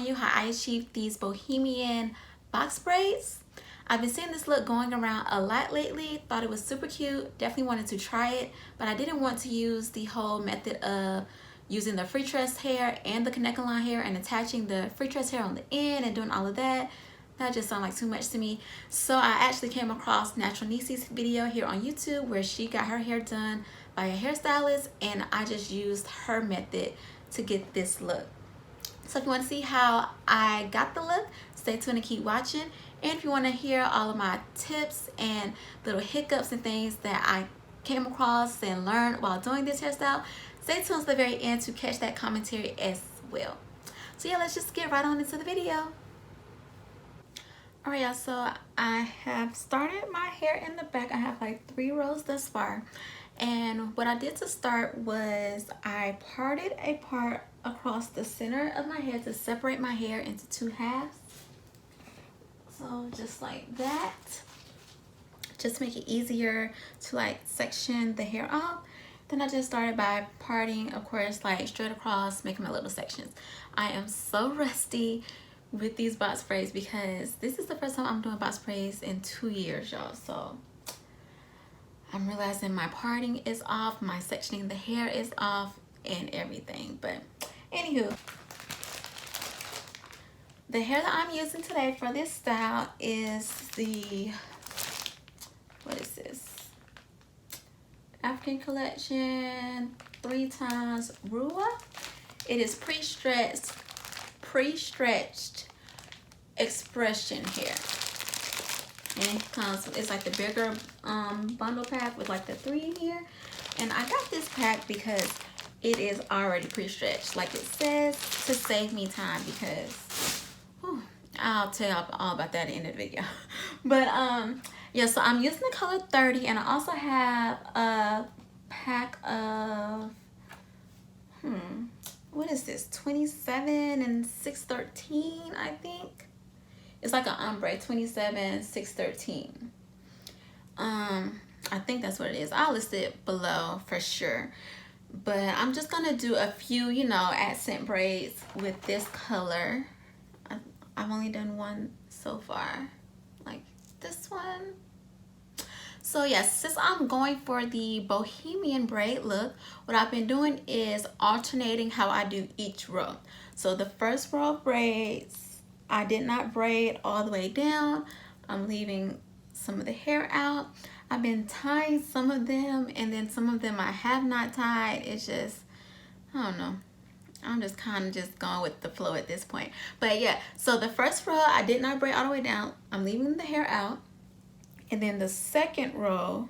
showing you how I achieved these Bohemian box braids. I've been seeing this look going around a lot lately. Thought it was super cute. Definitely wanted to try it, but I didn't want to use the whole method of using the free tress hair and the Kanekalon hair and attaching the free tress hair on the end and doing all of that. That just sounded like too much to me. So I actually came across Cashanist's video here on YouTube where she got her hair done by a hairstylist, and I just used her method to get this look. So if you want to see how I got the look, stay tuned and keep watching. And if you want to hear all of my tips and little hiccups and things that I came across and learned while doing this hairstyle, stay tuned to the very end to catch that commentary as well. So yeah, let's just get right on into the video. Alright y'all, so I have started my hair in the back. I have like 3 rows thus far. And what I did to start was I parted a part across the center of my head to separate my hair into 2 halves. So just like that. Just to make it easier to like section the hair off. Then I just started by parting, of course, like straight across, making my little sections. I am so rusty with these box braids because this is the first time I'm doing box braids in 2 years, y'all. So I'm realizing my parting is off, my sectioning the hair is off, and everything. But anywho, the hair that I'm using today for this style is the, what is this? African Collection 3 times Ruwa. It is pre-stretched X-Pression hair. And it comes, it's like the bigger bundle pack with like the 3 in here. And I got this pack because it is already pre-stretched, like it says, to save me time because I'll tell you all about that at the end of the video. But yeah, so I'm using the color 30, and I also have a pack of what is this, 27 and 613, I think. It's like an ombre, 27 613. I think that's what it is. I'll list it below for sure. But I'm just gonna do a few, you know, accent braids with this color. I've only done one so far, like this one. So yes, since I'm going for the Bohemian braid look, what I've been doing is alternating how I do each row. So the first row of braids, I did not braid all the way down. I'm leaving some of the hair out. I've been tying some of them, and then some of them I have not tied. It's just, I don't know. I'm just kind of just going with the flow at this point. But yeah, so the first row, I did not braid all the way down. I'm leaving the hair out. And then the second row,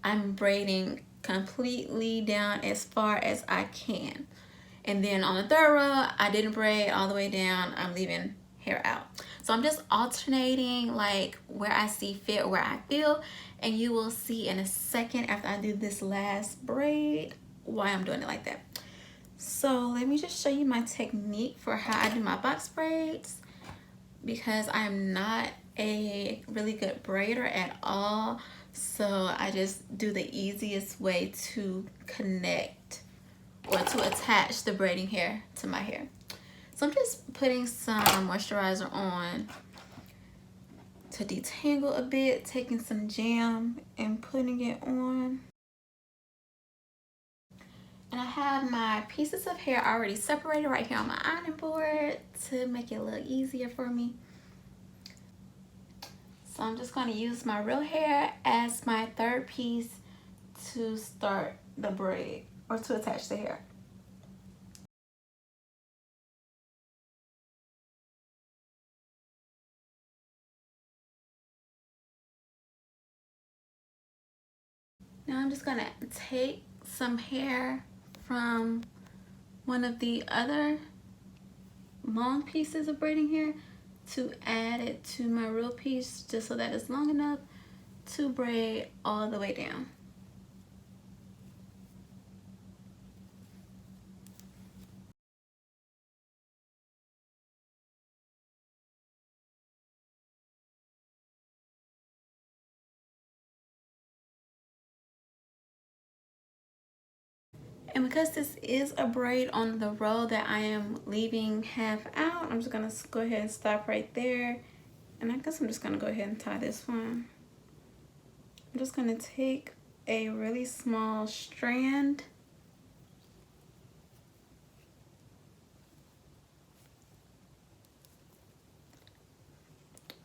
I'm braiding completely down as far as I can. And then on the third row, I didn't braid all the way down. I'm leaving hair out. So I'm just alternating like where I see fit or where I feel. And you will see in a second after I do this last braid why I'm doing it like that. So let me just show you my technique for how I do my box braids, because I am not a really good braider at all. So I just do the easiest way to connect or to attach the braiding hair to my hair. So I'm just putting some moisturizer on to detangle a bit, taking some jam and putting it on. And I have my pieces of hair already separated right here on my ironing board to make it a little easier for me. So I'm just going to use my real hair as my third piece to start the braid or to attach the hair. Now I'm just going to take some hair from one of the other long pieces of braiding hair to add it to my real piece, just so that it's long enough to braid all the way down. And because this is a braid on the row that I am leaving half out, I'm just gonna go ahead and stop right there. And I guess I'm just gonna go ahead and tie this one. I'm just gonna take a really small strand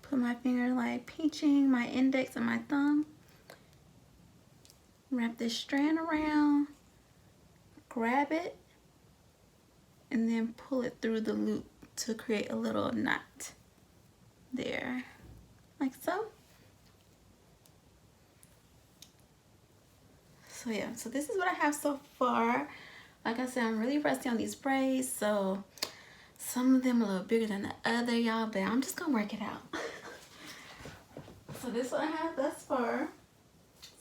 put my finger like pinching my index and my thumb, wrap this strand around, grab it, and then pull it through the loop to create a little knot there, like so. So yeah, so this is what I have so far. Like I said, I'm really rusty on these braids, so some of them are a little bigger than the other, y'all, but I'm just gonna work it out. So this is what I have thus far.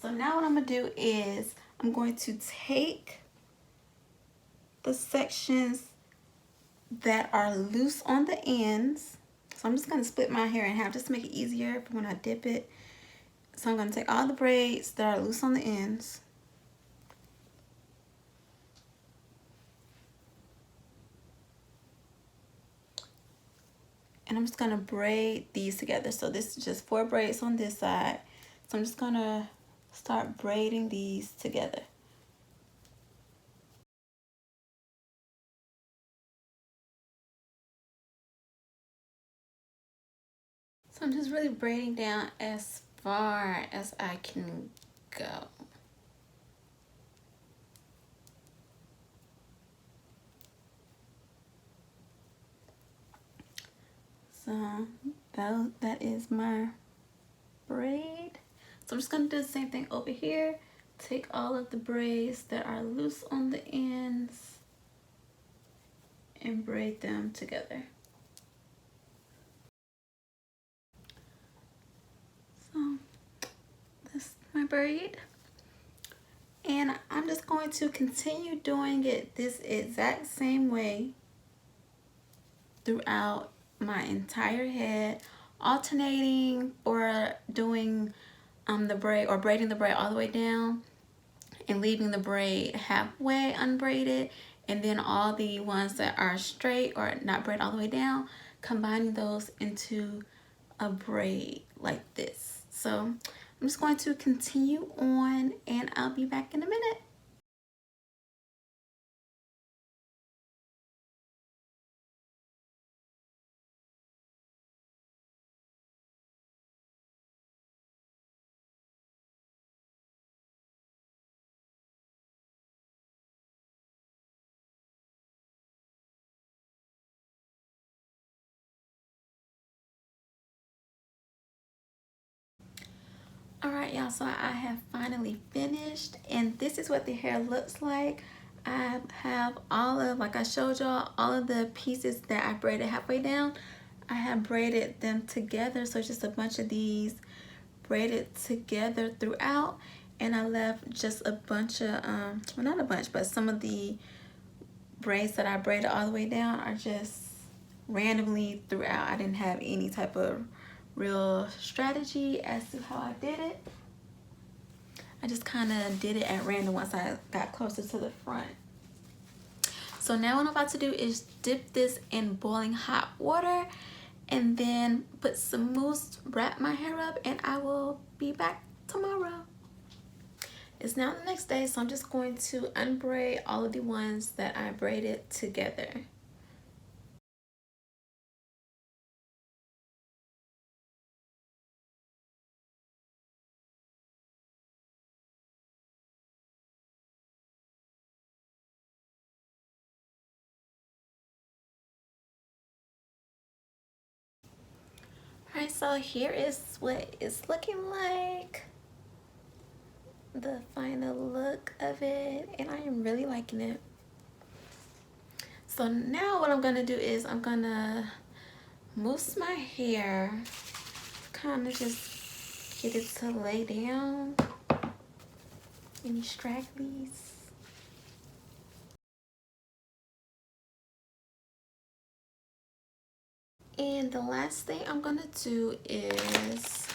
So now what I'm gonna do is I'm going to take the sections that are loose on the ends. So I'm just gonna split my hair in half just to make it easier for when I dip it. So I'm gonna take all the braids that are loose on the ends. And I'm just gonna braid these together. So this is just 4 braids on this side. So I'm just gonna start braiding these together. So I'm just really braiding down as far as I can go. So that is my braid. So I'm just gonna do the same thing over here. Take all of the braids that are loose on the ends and braid them together. So that's my braid. And I'm just going to continue doing it this exact same way throughout my entire head, alternating or doing the braid or braiding the braid all the way down and leaving the braid halfway unbraided, and then all the ones that are straight or not braided all the way down, combining those into a braid like this. So I'm just going to continue on and I'll be back in a minute. Alright y'all, so I have finally finished and this is what the hair looks like. I have all of, like I showed y'all, all of the pieces that I braided halfway down. I have braided them together, so it's just a bunch of these braided together throughout, and I left just a bunch of, well not a bunch, but some of the braids that I braided all the way down are just randomly throughout. I didn't have any type of real strategy as to how I did it. I just kind of did it at random once I got closer to the front. So now what I'm about to do is dip this in boiling hot water and then put some mousse, wrap my hair up, and I will be back tomorrow. It's now the next day, so I'm just going to unbraid all of the ones that I braided together. Alright, so here is what it's looking like. The final look of it, and I am really liking it. So now what I'm gonna do is I'm gonna mousse my hair, kind of just get it to lay down, any stragglies. And the last thing I'm gonna do is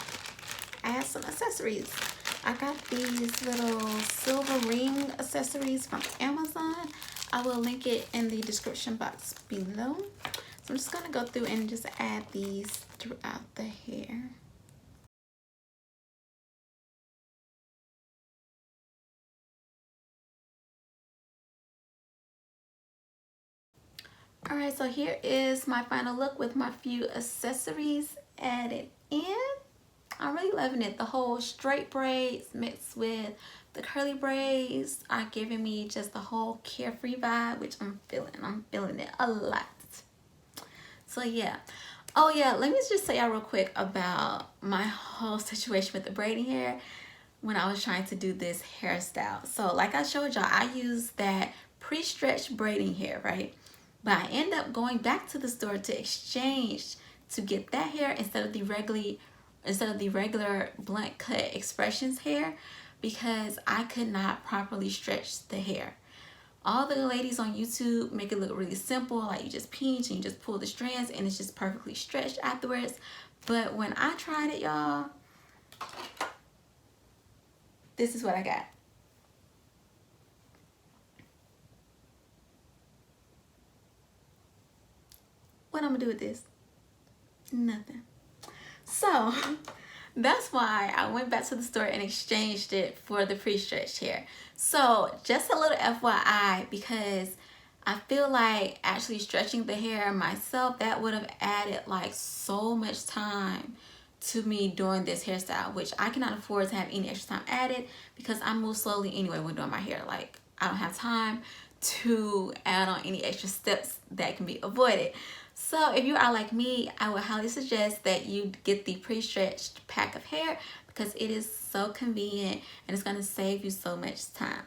add some accessories. I got these little silver ring accessories from Amazon. I will link it in the description box below. So I'm just gonna go through and just add these throughout the hair. All right, so here is my final look with my few accessories added in. I'm really loving it. The whole straight braids mixed with the curly braids are giving me just the whole carefree vibe, which I'm feeling it a lot. So yeah. Oh yeah, let me just say y'all real quick about my whole situation with the braiding hair when I was trying to do this hairstyle. So like I showed y'all, I used that pre-stretched braiding hair, right? But I end up going back to the store to exchange to get that hair instead of the regular blunt cut expressions hair, because I could not properly stretch the hair. All the ladies on YouTube make it look really simple, like you just pinch and you just pull the strands and it's just perfectly stretched afterwards. But when I tried it, y'all, this is what I got. What I'm gonna do with this? Nothing. So that's why I went back to the store and exchanged it for the pre-stretched hair. So just a little FYI, because I feel like actually stretching the hair myself, that would have added like so much time to me doing this hairstyle, which I cannot afford to have any extra time added because I move slowly anyway when doing my hair. Like, I don't have time to add on any extra steps that can be avoided. So if you are like me, I would highly suggest that you get the pre-stretched pack of hair because it is so convenient and it's going to save you so much time.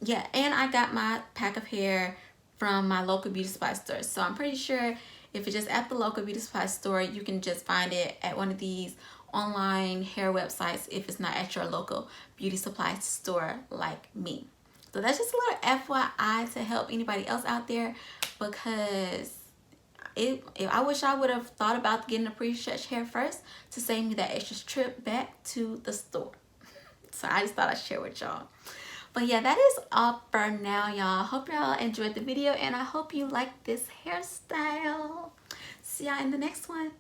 Yeah, and I got my pack of hair from my local beauty supply store. So I'm pretty sure if it's just at the local beauty supply store, you can just find it at one of these online hair websites if it's not at your local beauty supply store like me. So that's just a little FYI to help anybody else out there, because I wish I would have thought about getting a pre-stretched hair first to save me that extra trip back to the store. So I just thought I'd share with y'all. But yeah, that is all for now, y'all. Hope y'all enjoyed the video and I hope you like this hairstyle. See y'all in the next one.